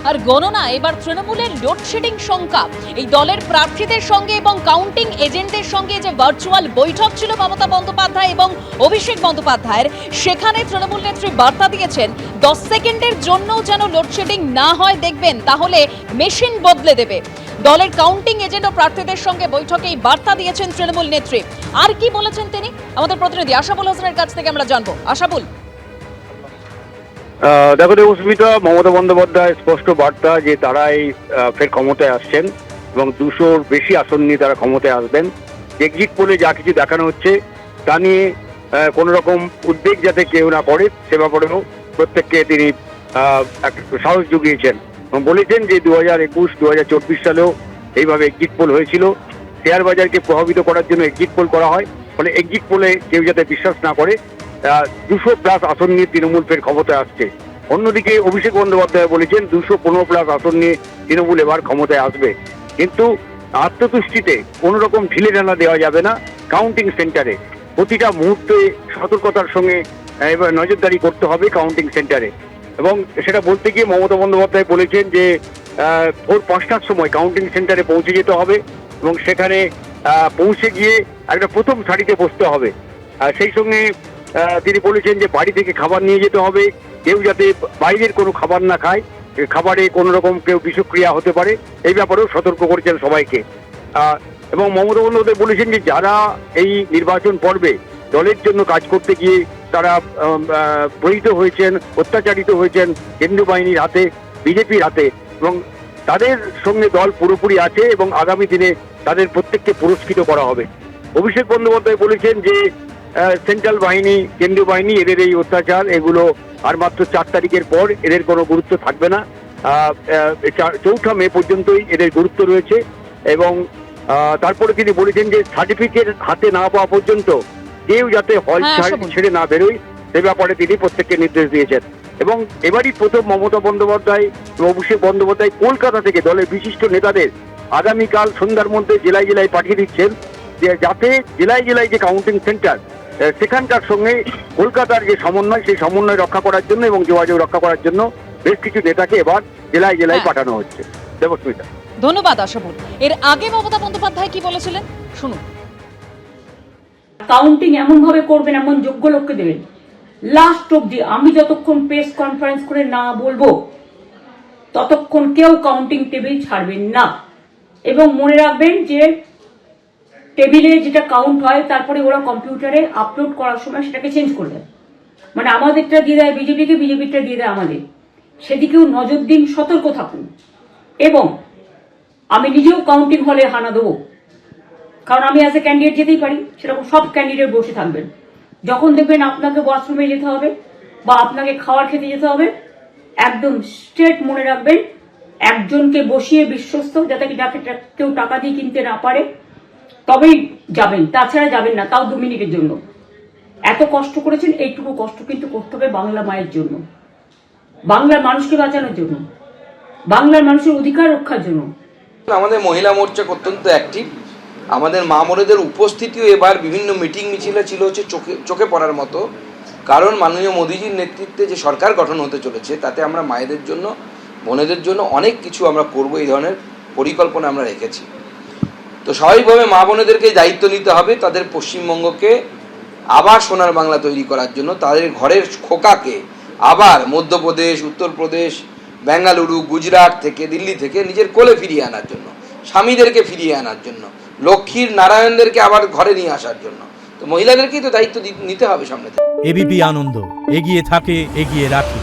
আর গণনা এবার তৃণমূলের লোডশেডিং শঙ্কা। এই দলের প্রার্থীদের সঙ্গে এবং কাউন্টিং এজেন্টদের সঙ্গে যে ভার্চুয়াল বৈঠক ছিল মমতা বন্দ্যোপাধ্যায় এবং অভিষেক বন্দ্যোপাধ্যায়ের, সেখানে তৃণমূল নেত্রী বার্তা দিয়েছেন 10 সেকেন্ডের জন্য যেন লোডশেডিং না হয় দেখবেন, তাহলে মেশিন বদলে দেবে। দলের কাউন্টিং এজেন্ট ও প্রার্থীদের সঙ্গে বৈঠকে এই বার্তা দিয়েছেন তৃণমূল নেত্রী। আর কি বলেছেন তিনি, আমাদের প্রতিনিধি আশাবুল হাসানের কাছ থেকে আমরা জানবো। আশাবুল, দেখো দেবস্মিতা, মমতা বন্দ্যোপাধ্যায় স্পষ্ট বার্তা যে তারাই ফের ক্ষমতায় আসছেন এবং 200-র বেশি আসন নিয়ে তারা ক্ষমতায় আসবেন। এক্সিট পোলে যা কিছু দেখানো হচ্ছে তা নিয়ে কোনো রকম উদ্বেগ যাতে কেউ না করে সে ব্যাপারেও প্রত্যেককে তিনি সাহস জুগিয়েছেন এবং বলেছেন যে 2021-2024 সালেও এইভাবে এক্সিট পোল হয়েছিল। শেয়ার বাজারকে প্রভাবিত করার জন্য এক্সিট পোল করা হয়, ফলে এক্সিট পোলে কেউ যাতে বিশ্বাস না করে। 200+ আসন নিয়ে তৃণমূল ফের ক্ষমতায় আসছে। অন্যদিকে অভিষেক বন্দ্যোপাধ্যায় বলেছেন 215+ আসন নিয়ে তৃণমূল এবার ক্ষমতায় আসবে, কিন্তু আত্মতুষ্টিতে কোনো রকম ঢিলে ঢালা দেওয়া যাবে না। কাউন্টিং সেন্টারে প্রতিটা মুহূর্তে সতর্কতার সঙ্গে এবার নজরদারি করতে হবে কাউন্টিং সেন্টারে। এবং সেটা বলতে গিয়ে মমতা বন্দ্যোপাধ্যায় বলেছেন যে ভোর 5টার সময় কাউন্টিং সেন্টারে পৌঁছে যেতে হবে এবং সেখানে পৌঁছে গিয়ে একটা প্রথম সারিতে বসতে হবে। সেই সঙ্গে তিনি বলেছেন যে বাড়ি থেকে খাবার নিয়ে যেতে হবে, কেউ যাতে বাইরের কোনো খাবার না খায়, খাবারে কোনো রকম কেউ বিষক্রিয়া হতে পারে, এই ব্যাপারেও সতর্ক করেছেন সবাইকে। এবং মমতা বন্দ্যোপাধ্যায় বলেছেন যে যারা এই নির্বাচন পর্বে দলের জন্য কাজ করতে গিয়ে তারা প্রহিত হয়েছেন, অত্যাচারিত হয়েছেন কেন্দ্রীয় বাহিনীর হাতে, বিজেপির হাতে, এবং তাদের সঙ্গে দল পুরোপুরি আছে এবং আগামী দিনে তাদের প্রত্যেককে পুরস্কৃত করা হবে। অভিষেক বন্দ্যোপাধ্যায় বলেছেন যে সেন্ট্রাল বাহিনী, কেন্দ্রীয় বাহিনী, এদের এই অত্যাচার এগুলো আর মাত্র 4 তারিখের পর এদের কোনো গুরুত্ব থাকবে না। 4 মে পর্যন্তই এদের গুরুত্ব রয়েছে। এবং তারপরে তিনি বলেছেন যে সার্টিফিকেট হাতে না পাওয়া পর্যন্ত কেউ যাতে হল ছেড়ে না বেরোয় সে ব্যাপারে তিনি প্রত্যেককে নির্দেশ দিয়েছেন। এবং এবারই প্রথম মমতা বন্দ্যোপাধ্যায় ও অভিষেক বন্দ্যোপাধ্যায় কলকাতা থেকে দলের বিশিষ্ট নেতাদের আগামীকাল সন্ধ্যার মধ্যে জেলায় জেলায় পাঠিয়ে দিচ্ছেন, যে যাতে জেলায় জেলায় যে কাউন্টিং সেন্টার সেখানকার সঙ্গে কলকাতার যে সমন্বয়, সেই সমন্বয় রক্ষা করার জন্য এবং যোগাযোগ রক্ষা করার জন্য বেশ কিছু নেতাকে এবার জেলায় জেলায় পাঠানো হচ্ছে। দেবস্মিতা, ধন্যবাদ আশাবুল। এর আগে মমতা বন্দ্যোপাধ্যায় কি বলেছিলেন শুনুন। কাউন্টিং এমন ভাবে করবেন, এমন যোগ্য লোককে দেবেন, লাস্ট অব্দি আমি যতক্ষণ প্রেস কনফারেন্স করে না বলবো ততক্ষণ কেউ কাউন্টিং টেবিল ছাড়বেন না। এবং মনে রাখবেন যে টেবিলে যেটা কাউন্ট হয় তারপরে ওরা কম্পিউটারে আপলোড করার সময় সেটাকে চেঞ্জ করে দেয়, মানে আমাদেরটা দিয়ে দেয় বিজেপিকে, বিজেপিটা দিয়ে দেয় আমাদের, সেদিকেও নজর দিন, সতর্ক থাকুন। এবং আমি নিজেও কাউন্টিং হলে হানা দেবো, কারণ আমি অ্যাজ এ ক্যান্ডিডেট যেতেই পারি, সেরকম সব ক্যান্ডিডেট বসে থাকবেন। যখন দেখবেন আপনাকে ওয়াশরুমে যেতে হবে বা আপনাকে খাবার খেতে যেতে হবে, একদম স্ট্রেট মনে রাখবেন একজনকে বসিয়ে বিশ্বস্ত, যাতে যাকে কেউ টাকা দিয়ে কিনতে না পারে, তবেই যাবেন, তাছাড়া যাবেন না, তাও 2 মিনিটের জন্য। এত কষ্ট করেছেন, এইটুকু কষ্ট কিন্তু করতে হবে বাংলা মায়ের জন্য, বাংলার মানুষকে বাঁচানোর জন্য, বাংলার মানুষের অধিকার রক্ষার জন্য। আমাদের মহিলা মোর্চা অত্যন্ত অ্যাক্টিভ। আমাদের মা বোনেদের উপস্থিতিও এবার বিভিন্ন মিটিং মিছিলে ছিল হচ্ছে চোখে পড়ার মতো, কারণ মাননীয় মোদীজির নেতৃত্বে যে সরকার গঠন হতে চলেছে তাতে আমরা মায়েদের জন্য, বোনেদের জন্য অনেক কিছু আমরা করব, এই ধরনের পরিকল্পনা আমরা রেখেছি। তো স্বাভাবিকভাবে মা বোনেদেরকে দায়িত্ব নিতে হবে তাদের পশ্চিমবঙ্গকে আবার সোনার বাংলা তৈরি করার জন্য, তাদের ঘরের খোকাকে আবার মধ্যপ্রদেশ, উত্তরপ্রদেশ, বেঙ্গালুরু, গুজরাট থেকে, দিল্লি থেকে নিজের কোলে ফিরিয়ে আনার জন্য, স্বামীদেরকে ফিরিয়ে আনার জন্য, লক্ষ্মীর নারায়ণদেরকে আবার ঘরে নিয়ে আসার জন্য। তো মহিলাদেরকেই তো দায়িত্ব নিতে হবে সামনে থেকে। এবিপি আনন্দ, এগিয়ে থাকে, এগিয়ে রাখে।